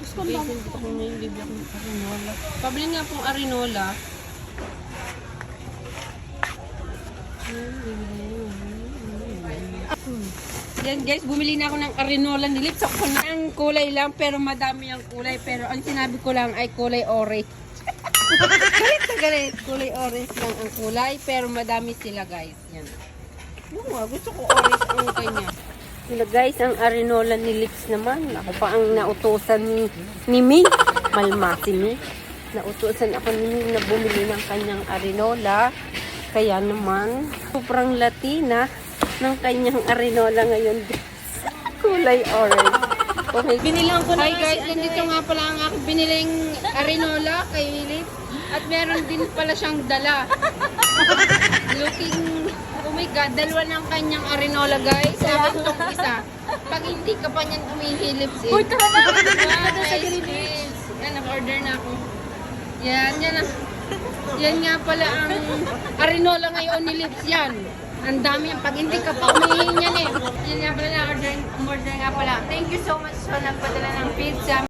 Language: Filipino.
Guys, hindi ko may bibig ng arinola. Pabili nga pong arinola. Yan guys, bumili na ako ng arinola ni Lips. Ako na ang kulay lang, pero madami ang kulay. Pero ang sinabi ko lang ay kulay orange. Galit na galit. Kulay orange lang ang kulay, pero madami sila guys. Yan. Yung gusto ko orange ang kanya. Sila guys, ang arinola ni Lips naman. Ako pa ang nautusan ni Mi. Malma si Mi. Nautusan ako ni Mi na bumili ng kanyang arinola. Kaya naman, sobrang Latina ng kanyang arinola ngayon. Kulay orange. Okay. Binilang ko na. Hi guys, nandito nga pala ang aking biniling arinola kay Lips. At meron din pala siyang dala. Looking, oh my god, dalawa ng kanyang arinola guys. Sabi itong isa. Pag hindi ka pa niyan umihilips eh. Uy, tara na! Yan, nag-order na ako. Yan na. Yan nga pala ang arinola ngayon ni Lips yan. Ang dami yan. Pag hindi ka pa umihin yan eh. Yan nga pala na order nga pala. Thank you so much sa nagpadala ng pizza.